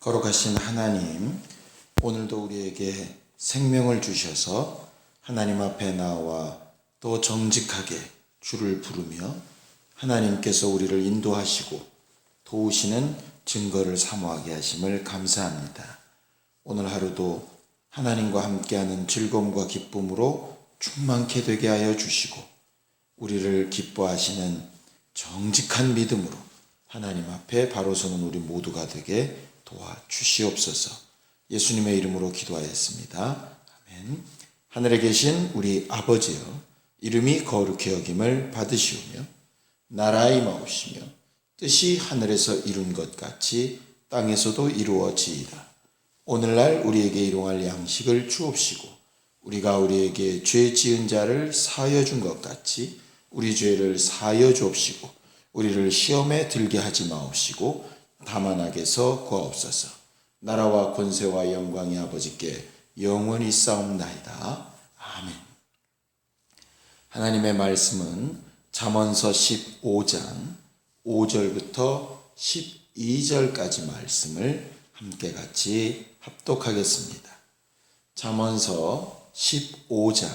거룩하신 하나님, 오늘도 우리에게 생명을 주셔서 하나님 앞에 나와 또 정직하게 주를 부르며 하나님께서 우리를 인도하시고 도우시는 증거를 사모하게 하심을 감사합니다. 오늘 하루도 하나님과 함께하는 즐거움과 기쁨으로 충만케 되게 하여 주시고 우리를 기뻐하시는 정직한 믿음으로 하나님 앞에 바로 서는 우리 모두가 되게 도와주시옵소서. 예수님의 이름으로 기도하였습니다. 아멘. 하늘에 계신 우리 아버지여, 이름이 거룩히 여김을 받으시오며 나라가 임하옵시며 뜻이 하늘에서 이룬 것 같이 땅에서도 이루어지이다. 오늘날 우리에게 일용할 양식을 주옵시고 우리가 우리에게 죄 지은 자를 사하여 준 것 같이 우리 죄를 사하여 주옵시고 우리를 시험에 들게 하지 마옵시고 다만 악에서 구하옵소서. 나라와 권세와 영광이 아버지께 영원히 싸움나이다. 아멘. 하나님의 말씀은 잠언서 15장 5절부터 12절까지 말씀을 함께 같이 합독하겠습니다. 잠언서 15장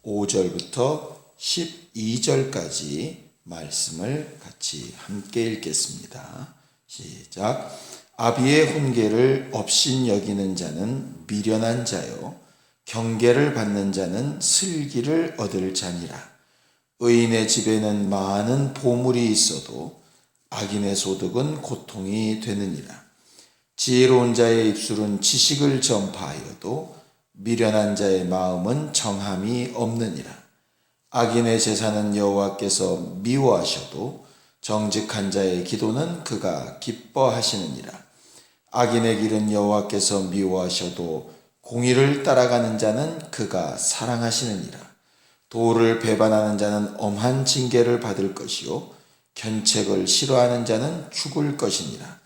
5절부터 12절까지 말씀을 같이 함께 읽겠습니다. 시작. 아비의 훈계를 업신 여기는 자는 미련한 자요 경계를 받는 자는 슬기를 얻을 자니라. 의인의 집에는 많은 보물이 있어도 악인의 소득은 고통이 되느니라. 지혜로운 자의 입술은 지식을 전파하여도 미련한 자의 마음은 정함이 없느니라. 악인의 제사는 여호와께서 미워하셔도 정직한 자의 기도는 그가 기뻐하시느니라. 악인의 길은 여호와께서 미워하셔도 공의를 따라가는 자는 그가 사랑하시느니라. 도를 배반하는 자는 엄한 징계를 받을 것이요 견책을 싫어하는 자는 죽을 것이니라.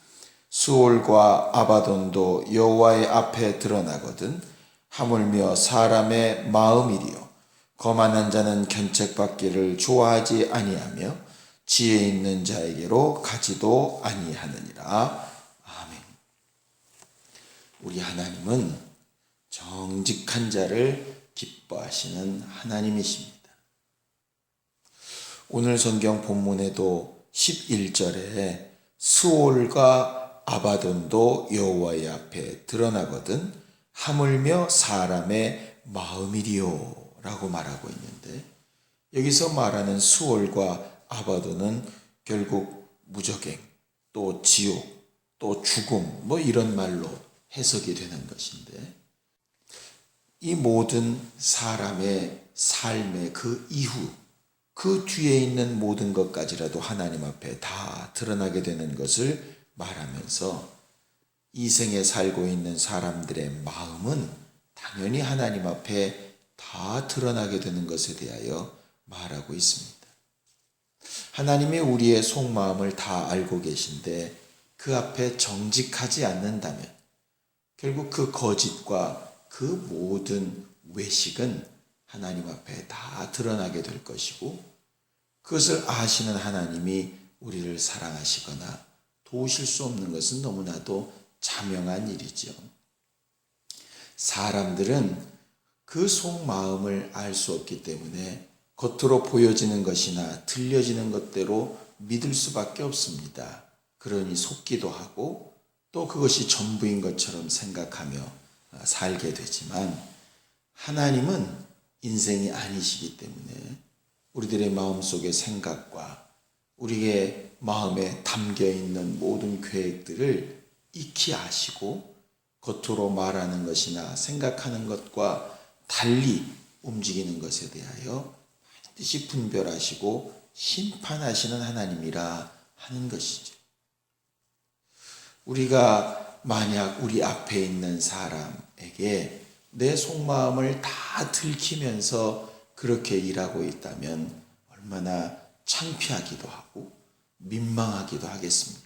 수올과 아바돈도 여호와의 앞에 드러나거든 하물며 사람의 마음이리요 거만한 자는 견책받기를 좋아하지 아니하며 지혜 있는 자에게로 가지도 아니하느니라. 아멘. 우리 하나님은 정직한 자를 기뻐하시는 하나님이십니다. 오늘 성경 본문에도 11절에 수올과 아바돈도 여호와의 앞에 드러나거든 하물며 사람의 마음이리요 라고 말하고 있는데, 여기서 말하는 수올과 아바돈은 결국 무저갱, 또 지옥, 또 죽음 이런 말로 해석이 되는 것인데, 이 모든 사람의 삶의 그 이후, 그 뒤에 있는 모든 것까지라도 하나님 앞에 다 드러나게 되는 것을 말하면서 이 생에 살고 있는 사람들의 마음은 당연히 하나님 앞에 다 드러나게 되는 것에 대하여 말하고 있습니다. 하나님이 우리의 속마음을 다 알고 계신데 그 앞에 정직하지 않는다면 결국 그 거짓과 그 모든 외식은 하나님 앞에 다 드러나게 될 것이고, 그것을 아시는 하나님이 우리를 사랑하시거나 도우실 수 없는 것은 너무나도 자명한 일이죠. 사람들은 그 속마음을 알 수 없기 때문에 겉으로 보여지는 것이나 들려지는 것대로 믿을 수밖에 없습니다. 그러니 속기도 하고 또 그것이 전부인 것처럼 생각하며 살게 되지만, 하나님은 인생이 아니시기 때문에 우리들의 마음속의 생각과 우리의 마음에 담겨있는 모든 계획들을 익히 아시고 겉으로 말하는 것이나 생각하는 것과 달리 움직이는 것에 대하여 반드시 분별하시고 심판하시는 하나님이라 하는 것이죠. 우리가 만약 우리 앞에 있는 사람에게 내 속마음을 다 들키면서 그렇게 일하고 있다면 얼마나 창피하기도 하고 민망하기도 하겠습니까?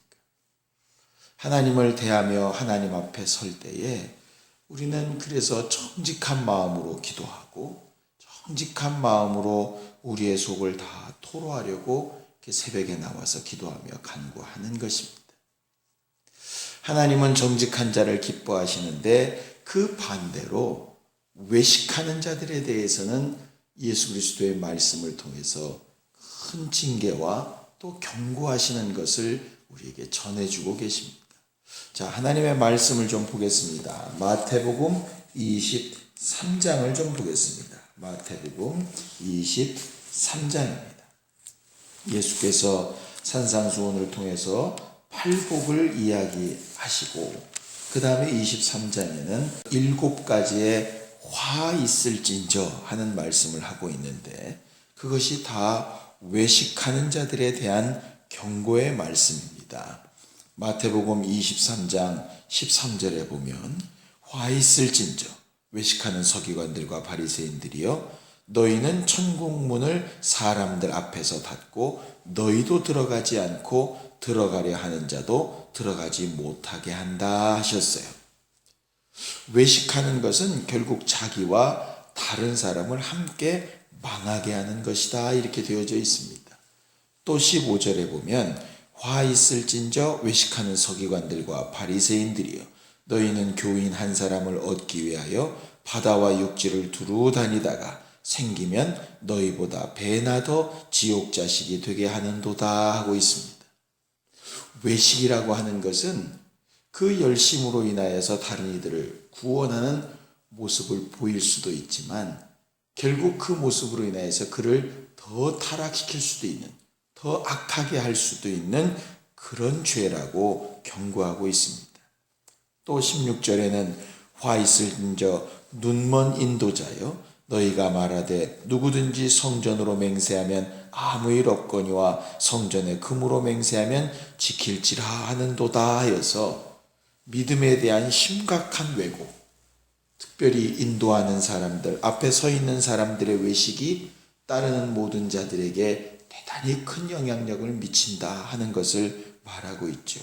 하나님을 대하며 하나님 앞에 설 때에 우리는 그래서 정직한 마음으로 기도하고 정직한 마음으로 우리의 속을 다 토로하려고 새벽에 나와서 기도하며 간구하는 것입니다. 하나님은 정직한 자를 기뻐하시는데 그 반대로 외식하는 자들에 대해서는 예수 그리스도의 말씀을 통해서 큰 징계와 또 경고하시는 것을 우리에게 전해주고 계십니다. 자, 하나님의 말씀을 좀 보겠습니다. 마태복음 23장을 좀 보겠습니다. 마태복음 23장입니다. 예수께서 산상수훈을 통해서 팔복을 이야기하시고 그 다음에 23장에는 7가지의 화 있을진저 하는 말씀을 하고 있는데 그것이 다 외식하는 자들에 대한 경고의 말씀입니다. 마태복음 23장 13절에 보면 화 있을진저 외식하는 서기관들과 바리새인들이여 너희는 천국문을 사람들 앞에서 닫고 너희도 들어가지 않고 들어가려 하는 자도 들어가지 못하게 한다 하셨어요. 외식하는 것은 결국 자기와 다른 사람을 함께 망하게 하는 것이다 이렇게 되어져 있습니다. 또 15절에 보면 화 있을진저 외식하는 서기관들과 바리새인들이여 너희는 교인 한 사람을 얻기 위하여 바다와 육지를 두루 다니다가 생기면 너희보다 배나 더 지옥 자식이 되게 하는도다 하고 있습니다. 외식이라고 하는 것은 그 열심으로 인하여서 다른 이들을 구원하는 모습을 보일 수도 있지만 결국 그 모습으로 인하여서 그를 더 타락시킬 수도 있는, 더 악하게 할 수도 있는 그런 죄라고 경고하고 있습니다. 또 16절에는 화 있을진저 눈먼 인도자여 너희가 말하되 누구든지 성전으로 맹세하면 아무 일 없거니와 성전에 금으로 맹세하면 지킬지라 하는도다 하여서 믿음에 대한 심각한 왜곡, 특별히 인도하는 사람들, 앞에 서 있는 사람들의 외식이 따르는 모든 자들에게 대단히 큰 영향력을 미친다 하는 것을 말하고 있죠.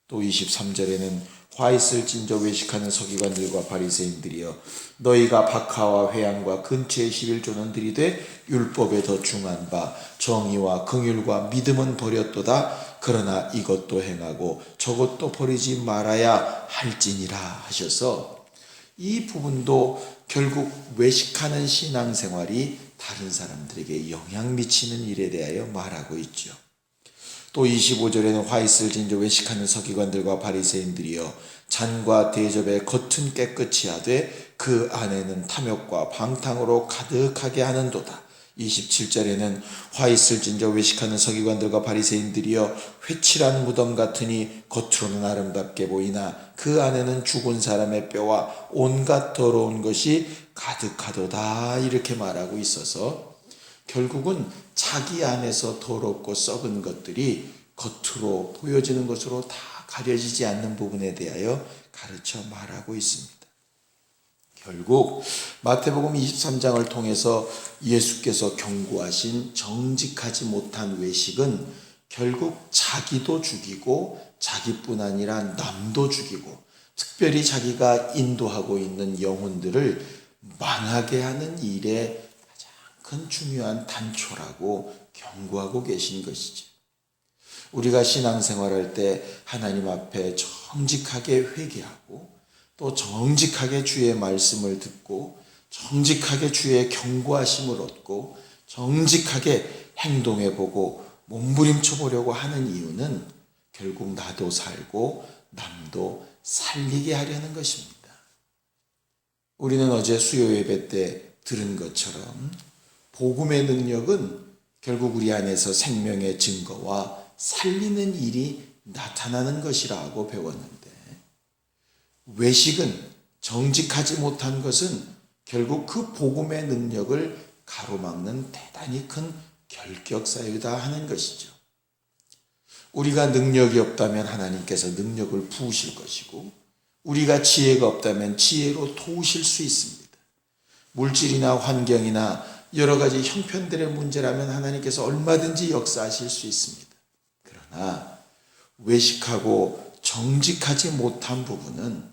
또 23절에는 화 있을진저 외식하는 서기관들과 바리새인들이여 너희가 박하와 회양과 근처의 11조는 들이되 율법에 더 중한 바 정의와 긍휼과 믿음은 버렸도다 그러나 이것도 행하고 저것도 버리지 말아야 할지니라 하셔서 이 부분도 결국 외식하는 신앙생활이 다른 사람들에게 영향 미치는 일에 대하여 말하고 있죠. 또 25절에는 화 있을진저 외식하는 서기관들과 바리새인들이여 잔과 대접의 겉은 깨끗이 하되 그 안에는 탐욕과 방탕으로 가득하게 하는도다. 27절에는 화 있을진저 외식하는 서기관들과 바리새인들이여 회칠한 무덤 같으니 겉으로는 아름답게 보이나 그 안에는 죽은 사람의 뼈와 온갖 더러운 것이 가득하도다 이렇게 말하고 있어서 결국은 자기 안에서 더럽고 썩은 것들이 겉으로 보여지는 것으로 다 가려지지 않는 부분에 대하여 가르쳐 말하고 있습니다. 결국 마태복음 23장을 통해서 예수께서 경고하신 정직하지 못한 외식은 결국 자기도 죽이고 자기뿐 아니라 남도 죽이고 특별히 자기가 인도하고 있는 영혼들을 망하게 하는 일에 큰 중요한 단초라고 경고하고 계신 것이죠. 우리가 신앙생활할 때 하나님 앞에 정직하게 회개하고 또 정직하게 주의 말씀을 듣고 정직하게 주의 경고하심을 얻고 정직하게 행동해보고 몸부림쳐 보려고 하는 이유는 결국 나도 살고 남도 살리게 하려는 것입니다. 우리는 어제 수요 예배 때 들은 것처럼 복음의 능력은 결국 우리 안에서 생명의 증거와 살리는 일이 나타나는 것이라고 배웠는데 외식은 정직하지 못한 것은 결국 그 복음의 능력을 가로막는 대단히 큰 결격사유다 하는 것이죠. 우리가 능력이 없다면 하나님께서 능력을 부으실 것이고 우리가 지혜가 없다면 지혜로 도우실 수 있습니다. 물질이나 환경이나 여러 가지 형편들의 문제라면 하나님께서 얼마든지 역사하실 수 있습니다. 그러나 외식하고 정직하지 못한 부분은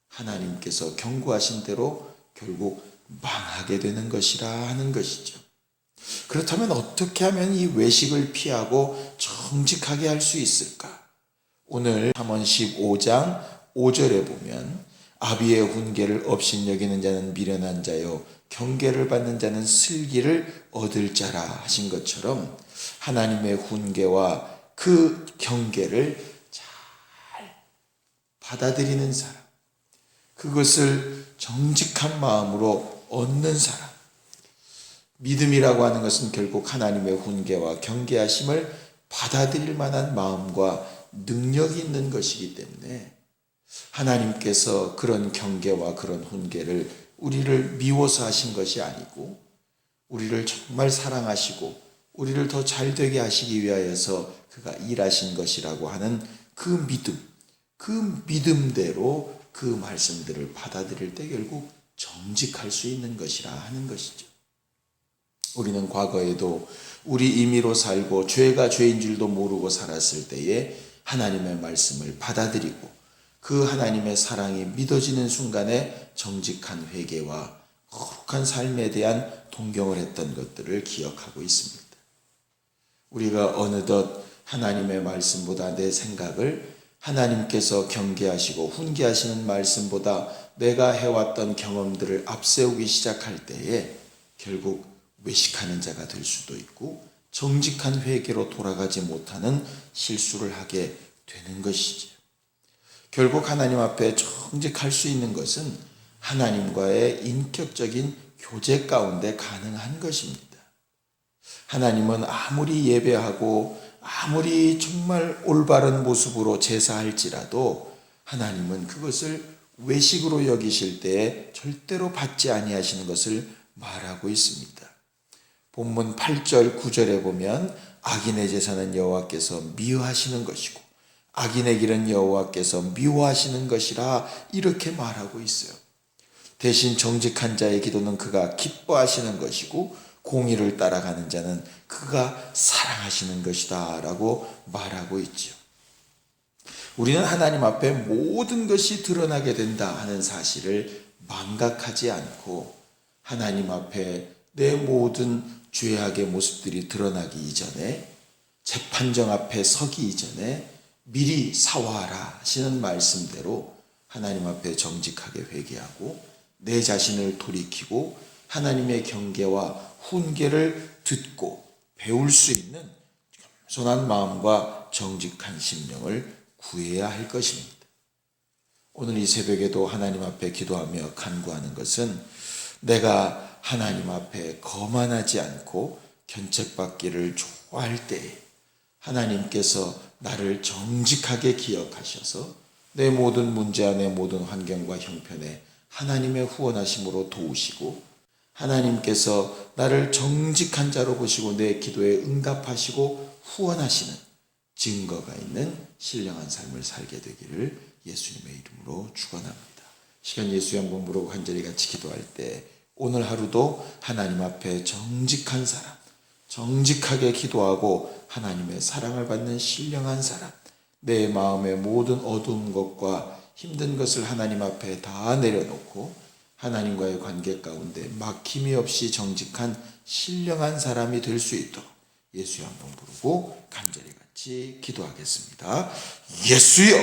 하나님께서 경고하신 대로 결국 망하게 되는 것이라 하는 것이죠. 그렇다면 어떻게 하면 이 외식을 피하고 정직하게 할 수 있을까? 오늘 잠언 15장 5절에 보면 아비의 훈계를 업신여기는 자는 미련한 자요 경계를 받는 자는 슬기를 얻을 자라 하신 것처럼 하나님의 훈계와 그 경계를 잘 받아들이는 사람, 그것을 정직한 마음으로 얻는 사람, 믿음이라고 하는 것은 결국 하나님의 훈계와 경계하심을 받아들일 만한 마음과 능력이 있는 것이기 때문에 하나님께서 그런 경계와 그런 훈계를 우리를 미워서 하신 것이 아니고 우리를 정말 사랑하시고 우리를 더 잘되게 하시기 위하여서 그가 일하신 것이라고 하는 그 믿음대로 그 말씀들을 받아들일 때 결국 정직할 수 있는 것이라 하는 것이죠. 우리는 과거에도 우리 임의로 살고 죄가 죄인 줄도 모르고 살았을 때에 하나님의 말씀을 받아들이고 그 하나님의 사랑이 믿어지는 순간에 정직한 회개와 거룩한 삶에 대한 동경을 했던 것들을 기억하고 있습니다. 우리가 어느덧 하나님의 말씀보다 내 생각을 하나님께서 경계하시고 훈계하시는 말씀보다 내가 해왔던 경험들을 앞세우기 시작할 때에 결국 외식하는 자가 될 수도 있고 정직한 회개로 돌아가지 못하는 실수를 하게 되는 것이죠. 결국 하나님 앞에 정직할 수 있는 것은 하나님과의 인격적인 교제 가운데 가능한 것입니다. 하나님은 아무리 예배하고 아무리 정말 올바른 모습으로 제사할지라도 하나님은 그것을 외식으로 여기실 때에 절대로 받지 아니하시는 것을 말하고 있습니다. 본문 8절 9절에 보면 악인의 제사는 여호와께서 미워하시는 것이고 악인의 길은 여호와께서 미워하시는 것이라 이렇게 말하고 있어요. 대신 정직한 자의 기도는 그가 기뻐하시는 것이고 공의를 따라가는 자는 그가 사랑하시는 것이다 라고 말하고 있죠. 우리는 하나님 앞에 모든 것이 드러나게 된다 하는 사실을 망각하지 않고 하나님 앞에 내 모든 죄악의 모습들이 드러나기 이전에 재판정 앞에 서기 이전에 미리 사화하라 하시는 말씀대로 하나님 앞에 정직하게 회개하고 내 자신을 돌이키고 하나님의 경계와 훈계를 듣고 배울 수 있는 겸손한 마음과 정직한 심령을 구해야 할 것입니다. 오늘 이 새벽에도 하나님 앞에 기도하며 간구하는 것은 내가 하나님 앞에 거만하지 않고 견책받기를 좋아할 때에 하나님께서 나를 정직하게 기억하셔서 내 모든 문제와 내 모든 환경과 형편에 하나님의 후원하심으로 도우시고 하나님께서 나를 정직한 자로 보시고 내 기도에 응답하시고 후원하시는 증거가 있는 신령한 삶을 살게 되기를 예수님의 이름으로 축원합니다. 시간 예수의 한번 부르고 간절히 같이 기도할 때 오늘 하루도 하나님 앞에 정직한 사람, 정직하게 기도하고 하나님의 사랑을 받는 신령한 사람, 내 마음의 모든 어두운 것과 힘든 것을 하나님 앞에 다 내려놓고 하나님과의 관계 가운데 막힘이 없이 정직한 신령한 사람이 될 수 있도록 예수의 한번 부르고 간절히 같이 기도하겠습니다. 예수여!